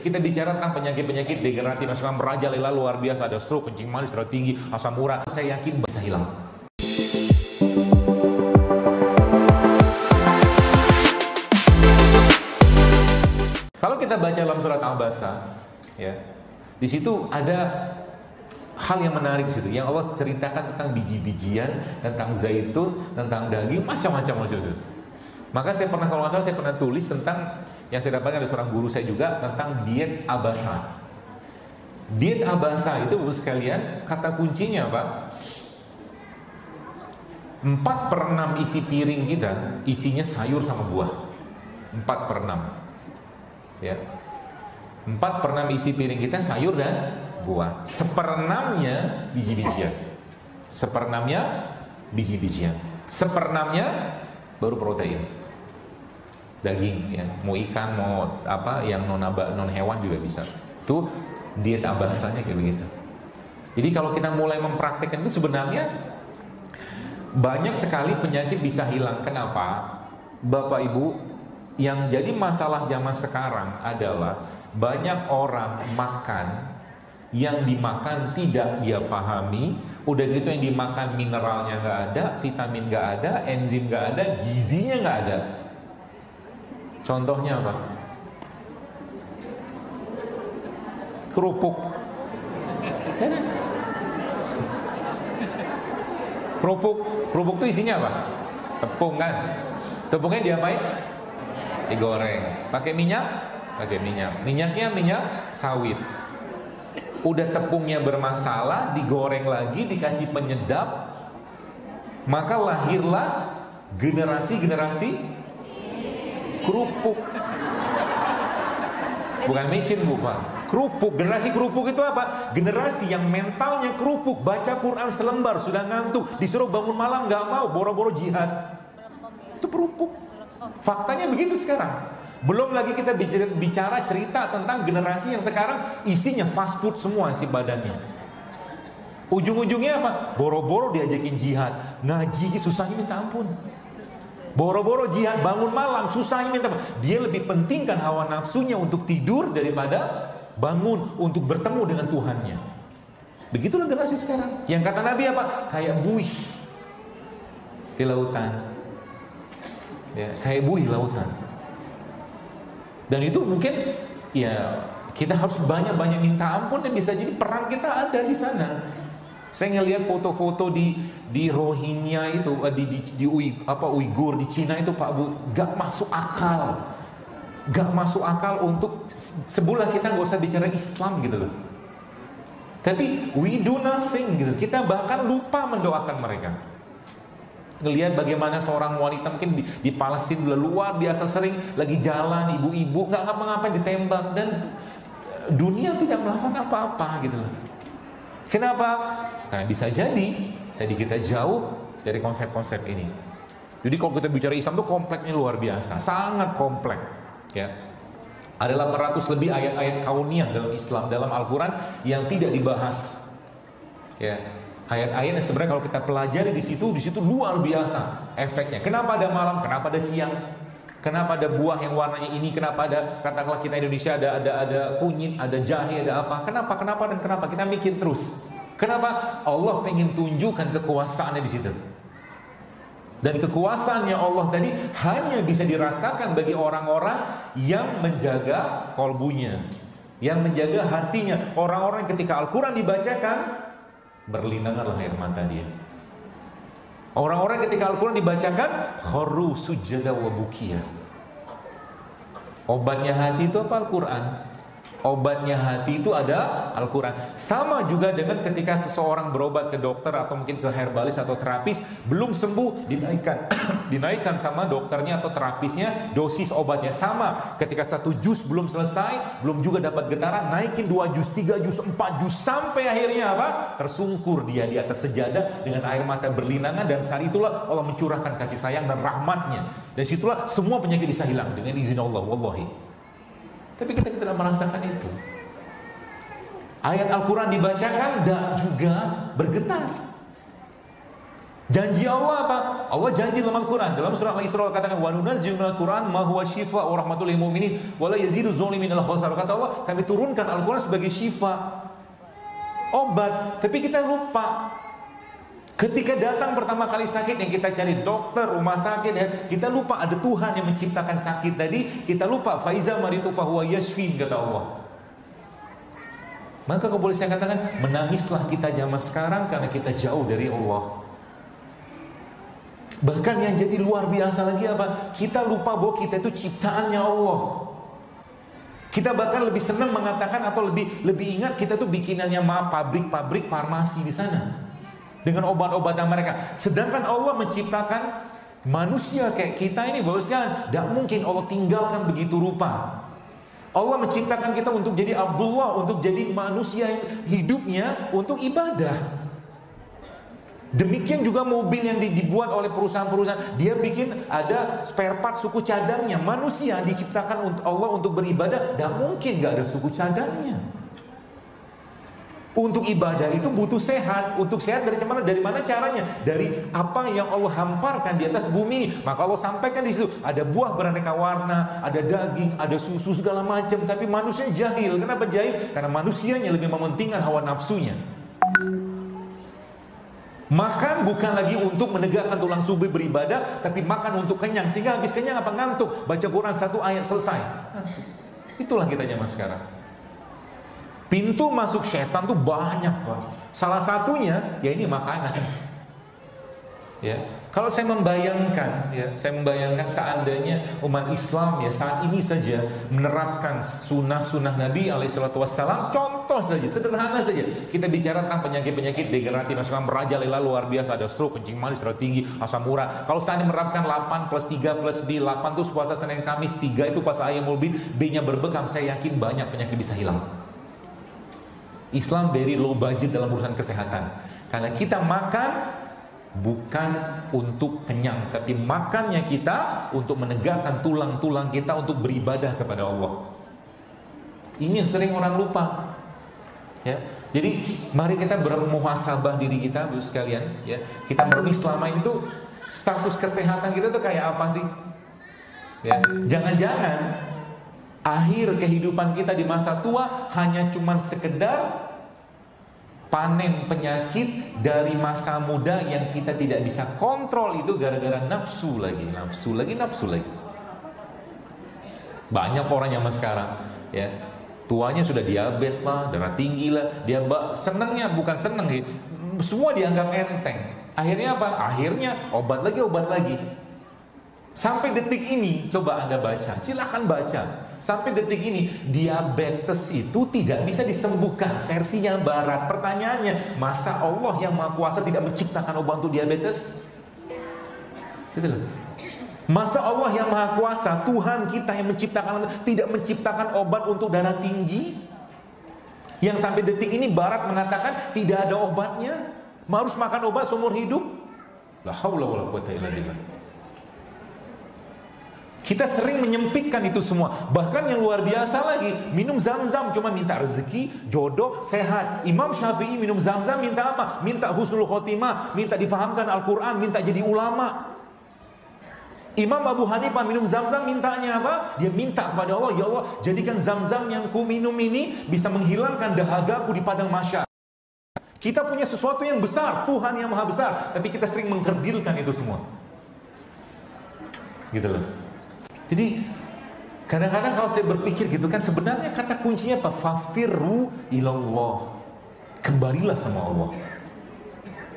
Kita bicara tentang penyakit-penyakit degeneratif yang merajalela luar biasa, ada stroke, kencing manis, darah tinggi, asam urat. Saya yakin bisa hilang. Kalau kita baca dalam surat Al-Basa, ya, di situ ada hal yang menarik di situ. Yang Allah ceritakan tentang biji-bijian, tentang zaitun, tentang daging, macam-macam itu. Maka saya pernah, kalau nggak salah, saya pernah tulis tentang yang saya dapatkan dari seorang guru saya juga tentang diet Abasa. Diet Abasa itu, Bapak sekalian, kata kuncinya apa? 4/6 isi piring kita isinya sayur sama buah. 4/6. Ya. 4/6 isi piring kita sayur dan buah. 1/6-nya biji-bijian. 1/6-nya biji-bijian. 1/6-nya baru protein. Daging, ya, mau ikan, mau apa yang non hewan juga bisa. Itu diet Abasanya kayak begitu. Jadi kalau kita mulai mempraktikkan itu sebenarnya banyak sekali penyakit bisa hilang. Kenapa? Bapak Ibu, yang jadi masalah zaman sekarang adalah banyak orang makan, yang dimakan tidak dia pahami. Udah gitu yang dimakan mineralnya nggak ada, vitamin nggak ada, enzim nggak ada, gizinya nggak ada. Contohnya apa? Kerupuk. Ya kan? Kerupuk itu isinya apa? Tepung kan? Tepungnya diapain? Digoreng. Pakai minyak? Pakai minyak. Minyaknya minyak sawit. Udah tepungnya bermasalah, digoreng lagi, dikasih penyedap, maka lahirlah generasi-generasi kerupuk. Bukan micin, bukan. Kerupuk. Generasi kerupuk itu apa? Generasi yang mentalnya kerupuk. Baca Quran selembar sudah ngantuk, disuruh bangun malam nggak mau, boro-boro jihad. Itu kerupuk. Faktanya begitu sekarang. Belum lagi kita bicara cerita tentang generasi yang sekarang isinya fast food semua isi badannya. Ujung-ujungnya apa? Boro-boro diajakin jihad, ngaji susahnya minta ampun. Boro-boro jihad, bangun malam susahnya minta ampun. Dia lebih pentingkan hawa nafsunya untuk tidur daripada bangun untuk bertemu dengan Tuhannya. Begitulah generasi sekarang. Yang kata Nabi apa? Kayak buih di lautan. Ya, kayak buih lautan. Dan itu mungkin ya kita harus banyak-banyak minta ampun, dan bisa jadi peran kita ada di sana. Saya ngelihat foto-foto di Rohingya itu, di Uighur di Cina itu, Pak Bu, gak masuk akal. Gak masuk akal untuk sebelah kita nggak usah bicara Islam gitu loh. Tapi we do nothing gitu. Kita bahkan lupa mendoakan mereka. Ngelihat bagaimana seorang wanita mungkin di Palestina luar biasa sering lagi jalan, ibu-ibu nggak ngapa-ngapain ditembak, dan dunia tidak melakukan apa-apa gitu loh. Kenapa? Karena bisa jadi kita jauh dari konsep-konsep ini. Jadi kalau kita bicara Islam itu kompleksnya luar biasa, sangat kompleks. Ya, ada 800 lebih ayat-ayat kauniyah dalam Islam, dalam Al-Quran yang tidak dibahas. Ya, ayat-ayat yang sebenarnya kalau kita pelajari di situ luar biasa efeknya. Kenapa ada malam? Kenapa ada siang? Kenapa ada buah yang warnanya ini? Kenapa ada, katakanlah kita Indonesia ada kunyit, ada jahe, ada apa? Kenapa dan kenapa? Kita mikir terus. Kenapa? Allah pengen tunjukkan kekuasaannya di situ. Dan kekuasaannya Allah tadi hanya bisa dirasakan bagi orang-orang yang menjaga kolbunya, yang menjaga hatinya. Orang-orang ketika Al-Quran dibacakan, berlinanganlah air mata dia. Orang-orang ketika Al-Quran dibacakan, kharru sujada wa bukiya. Obatnya hati itu apa? Al-Quran. Obatnya hati itu ada Al-Quran. Sama juga dengan ketika seseorang berobat ke dokter atau mungkin ke herbalis atau terapis, belum sembuh, dinaikkan sama dokternya atau terapisnya dosis obatnya. Sama ketika 1 jus belum selesai, belum juga dapat getaran, naikin 2 jus, 3 jus, 4 jus, sampai akhirnya apa? Tersungkur dia di atas sejadah dengan air mata berlinangan, dan saat itulah Allah mencurahkan kasih sayang dan rahmatnya. Dan situlah semua penyakit bisa hilang dengan izin Allah, wallahi. Tapi kita tidak merasakan itu. Ayat Al-Quran dibacakan, tidak juga bergetar. Janji Allah apa? Allah janji dalam Al-Quran. Dalam surah Al-Isra katakan, wa nunazzilu minal Qur'an ma huwa syifa wa rahmatul lil mu'minin wa la yazidu dzalimin illa khasara. Kata Allah, kami turunkan Al-Quran sebagai syifa, obat. Tapi kita lupa. Ketika datang pertama kali sakit, yang kita cari dokter, rumah sakit, ya, kita lupa ada Tuhan yang menciptakan sakit tadi. Kita lupa, faiza maritu fahuwa yashfin, kata Allah. Maka kalau boleh saya katakan, menangislah kita zaman sekarang karena kita jauh dari Allah. Bahkan yang jadi luar biasa lagi apa? Kita lupa bahwa kita itu ciptaannya Allah. Kita bahkan lebih senang mengatakan atau lebih ingat kita tuh bikinannya pabrik-pabrik farmasi di sana dengan obat-obatan mereka. Sedangkan Allah menciptakan manusia kayak kita ini, bahwasanya tidak mungkin Allah tinggalkan begitu rupa. Allah menciptakan kita untuk jadi Abdullah, untuk jadi manusia yang hidupnya untuk ibadah. Demikian juga mobil yang dibuat oleh perusahaan-perusahaan, dia bikin ada spare part suku cadangnya. Manusia diciptakan untuk Allah untuk beribadah, tidak mungkin nggak ada suku cadangnya. Untuk ibadah itu butuh sehat. Untuk sehat dari mana? Dari mana caranya? Dari apa yang Allah hamparkan di atas bumi. Maka Allah sampaikan di situ ada buah beraneka warna, ada daging, ada susu segala macam. Tapi manusia jahil. Kenapa jahil? Karena manusianya lebih mementingkan hawa nafsunya. Makan bukan lagi untuk menegakkan tulang subuh beribadah, tapi makan untuk kenyang. Sehingga habis kenyang apa? Ngantuk. Baca Quran satu ayat selesai. Itulah kita zaman sekarang. Pintu masuk setan tuh banyak, Pak. Salah satunya ya ini makanan. Ya, kalau saya membayangkan, seandainya umat Islam ya saat ini saja menerapkan sunnah-sunnah Nabi SAW, contoh saja, sederhana saja. Kita bicara tentang penyakit-penyakit degeneratif, misalkan merajalela luar biasa, ada stroke, kencing manis, darah tinggi, asam urat. Kalau saat ini menerapkan 8 plus 3 plus B, 8 itu puasa Senin Kamis, 3 itu puasa Ayyamul Bid, B-nya berbekam, saya yakin banyak penyakit bisa hilang. Islam very low budget dalam urusan kesehatan. Karena kita makan bukan untuk kenyang, tapi makannya kita untuk menegakkan tulang-tulang kita untuk beribadah kepada Allah. Ini yang sering orang lupa. Ya, jadi mari kita bermuhasabah diri kita, Bu sekalian. Ya, kita merenung selama itu status kesehatan kita tuh kayak apa sih? Ya, jangan-jangan akhir kehidupan kita di masa tua hanya cuman sekedar panen penyakit dari masa muda yang kita tidak bisa kontrol, itu gara-gara nafsu lagi. Banyak orang yang sekarang ya, tuanya sudah diabetes lah, darah tinggi lah, dia senangnya bukan senang, semua dianggap enteng. Akhirnya apa? Akhirnya obat lagi. Sampai detik ini, coba Anda baca, silakan baca. Sampai detik ini, diabetes itu tidak bisa disembuhkan, versinya barat. Pertanyaannya, masa Allah yang Maha Kuasa tidak menciptakan obat untuk diabetes? Gitu loh. Masa Allah yang Maha Kuasa, Tuhan kita yang menciptakan, tidak menciptakan obat untuk darah tinggi? Yang sampai detik ini barat mengatakan tidak ada obatnya, harus makan obat seumur hidup. La haula wala quwwata illa billah. Kita sering menyempitkan itu semua. Bahkan yang luar biasa lagi, minum zam-zam cuma minta rezeki, jodoh, sehat. Imam Syafi'i minum zam-zam minta apa? Minta husnul khotimah, minta difahamkan Al-Quran, minta jadi ulama. Imam Abu Hanifah minum zam-zam mintanya apa? Dia minta kepada Allah, ya Allah, jadikan zam-zam yang ku minum ini bisa menghilangkan dahagaku di padang mahsyar. Kita punya sesuatu yang besar, Tuhan yang maha besar, tapi kita sering mengkerdilkan itu semua. Gitu loh. Jadi kadang-kadang kalau saya berpikir gitu kan, sebenarnya kata kuncinya apa? Fafirru ilallah. Kembalilah sama Allah.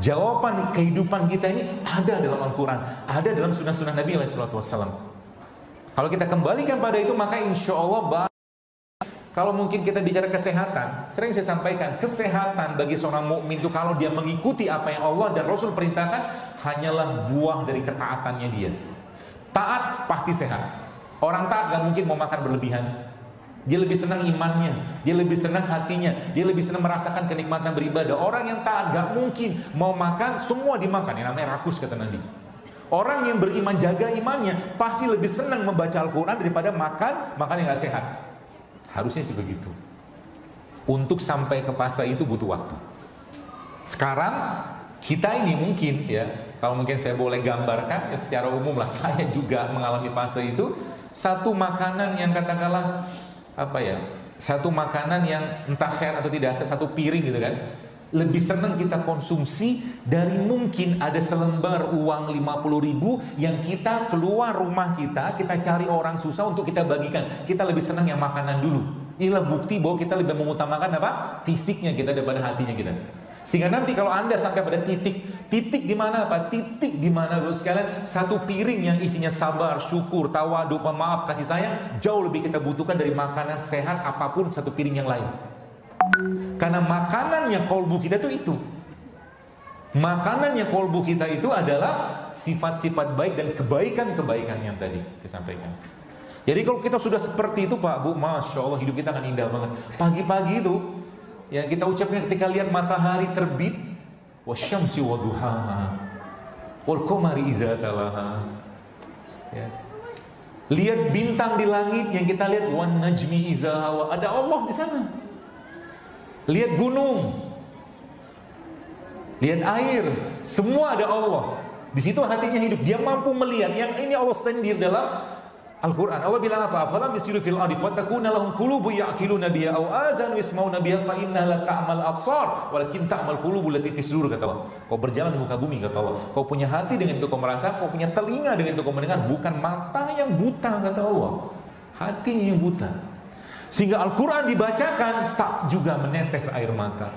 Jawaban kehidupan kita ini ada dalam Al-Quran, ada dalam sunnah-sunnah Nabi SAW. Kalau kita kembalikan pada itu, maka insya Allah kalau mungkin kita bicara kesehatan, sering saya sampaikan, kesehatan bagi seorang mukmin itu kalau dia mengikuti apa yang Allah dan Rasul perintahkan, hanyalah buah dari ketaatannya dia. Taat pasti sehat. Orang taat gak mungkin mau makan berlebihan. Dia lebih senang imannya, dia lebih senang hatinya, dia lebih senang merasakan kenikmatan beribadah. Orang yang taat gak mungkin mau makan semua dimakan, yang namanya rakus kata Nabi. Orang yang beriman jaga imannya pasti lebih senang membaca Al-Quran daripada makan yang gak sehat. Harusnya sih begitu. Untuk sampai ke fase itu butuh waktu. Sekarang kita ini mungkin ya Kalau mungkin saya boleh gambarkan, ya secara umum lah, saya juga mengalami fase itu. Satu makanan yang katakanlah apa ya, satu makanan yang entah sehat atau tidak, satu piring gitu kan, lebih senang kita konsumsi dari mungkin ada selembar uang 50.000 yang kita keluar rumah kita cari orang susah untuk kita bagikan. Kita lebih senang yang makanan dulu. Inilah bukti bahwa kita lebih mengutamakan apa? Fisiknya kita daripada hatinya kita. Sehingga nanti kalau Anda sampai pada titik di mana apa? Titik di mana Bapak sekalian, satu piring yang isinya sabar, syukur, tawadu, pemaaf, kasih sayang jauh lebih kita butuhkan dari makanan sehat apapun satu piring yang lain. Karena makanannya kolbu kita itu. Makanannya kolbu kita itu adalah sifat-sifat baik dan kebaikan-kebaikan yang tadi saya sampaikan. Jadi kalau kita sudah seperti itu Pak Bu, Masya Allah hidup kita akan indah banget. Pagi-pagi itu yang kita ucapkan ketika lihat matahari terbit, wasyamsi waduhaha, wal qamari iza talaha. Ya. Lihat bintang di langit yang kita lihat, wan najmi iza hawa, ada Allah di sana. Lihat gunung, lihat air, semua ada Allah. Di situ hatinya hidup, dia mampu melihat. Yang ini Allah sendiri dalam Al-Quran. Allah bilang apa? Afalam yasiru fil ardi fatakuna lahum qulubun ya'qiluna biha aw azan yasma'una biha fa innaha la ta'mal absar walakin ta'mal qulubul lati fi sudur, kata Allah. Kau berjalan di muka bumi, kata Allah. Kau punya hati, dengan itu kau merasa, kau punya telinga, dengan itu kau mendengar, bukan mata yang buta, kata Allah. Hatinya yang buta. Sehingga Al-Quran dibacakan tak juga menetes air mata.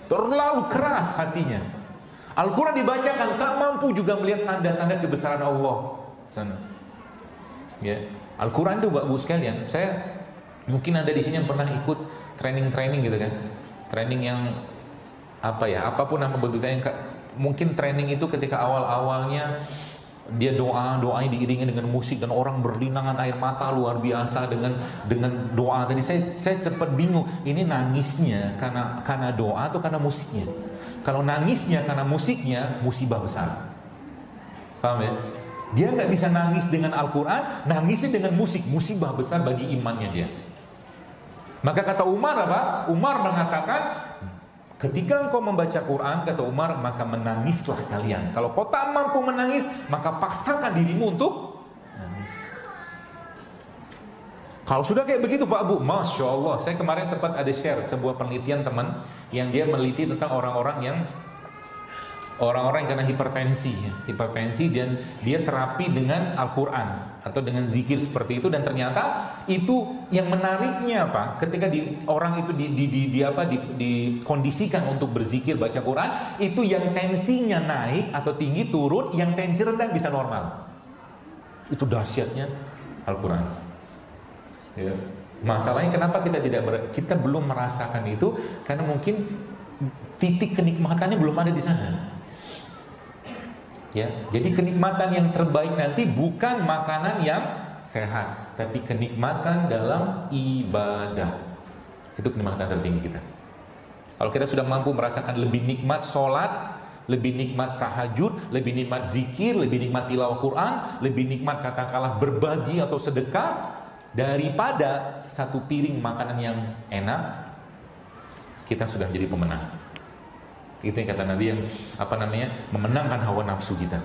Terlalu keras hatinya. Al-Quran dibacakan tak mampu juga melihat tanda-tanda kebesaran Allah sana. Ya, Al-Quran itu bagus sekalian. Saya mungkin ada di sini yang pernah ikut training gitu kan. Training yang apa ya, apapun nama bentuknya, yang mungkin training itu ketika awal-awalnya dia doanya diiringi dengan musik dan orang berlinangan air mata luar biasa dengan doa tadi. Saya sempat bingung, ini nangisnya karena doa atau karena musiknya? Kalau nangisnya karena musiknya, musibah besar. Paham ya? Dia nggak bisa nangis dengan Al-Quran, nangisnya dengan musik, musibah besar bagi imannya dia. Maka kata Umar apa? Umar mengatakan, ketika engkau membaca Quran, kata Umar, maka menangislah kalian. Kalau kau tak mampu menangis, maka paksakan dirimu untuk nangis. Kalau sudah kayak begitu Pak Bu, Masya Allah. Saya kemarin sempat ada share sebuah penelitian teman yang dia meneliti tentang orang-orang yang kena hipertensi dan dia terapi dengan Al-Quran atau dengan zikir seperti itu, dan ternyata itu yang menariknya apa? Ketika orang itu dikondisikan untuk berzikir baca Quran, itu yang tensinya naik atau tinggi turun, yang tensi rendah bisa normal. Itu dahsyatnya Al-Quran. Ya. Masalahnya kenapa kita belum merasakan itu? Karena mungkin titik kenikmatannya belum ada di sana. Ya, jadi kenikmatan yang terbaik nanti bukan makanan yang sehat, tapi kenikmatan dalam ibadah. Itu kenikmatan tertinggi kita. Kalau kita sudah mampu merasakan lebih nikmat sholat, lebih nikmat tahajud, lebih nikmat zikir, lebih nikmat tilawah Quran, lebih nikmat katakanlah berbagi atau sedekah daripada satu piring makanan yang enak, kita sudah jadi pemenang. Itu yang kata Nabi, yang memenangkan hawa nafsu kita.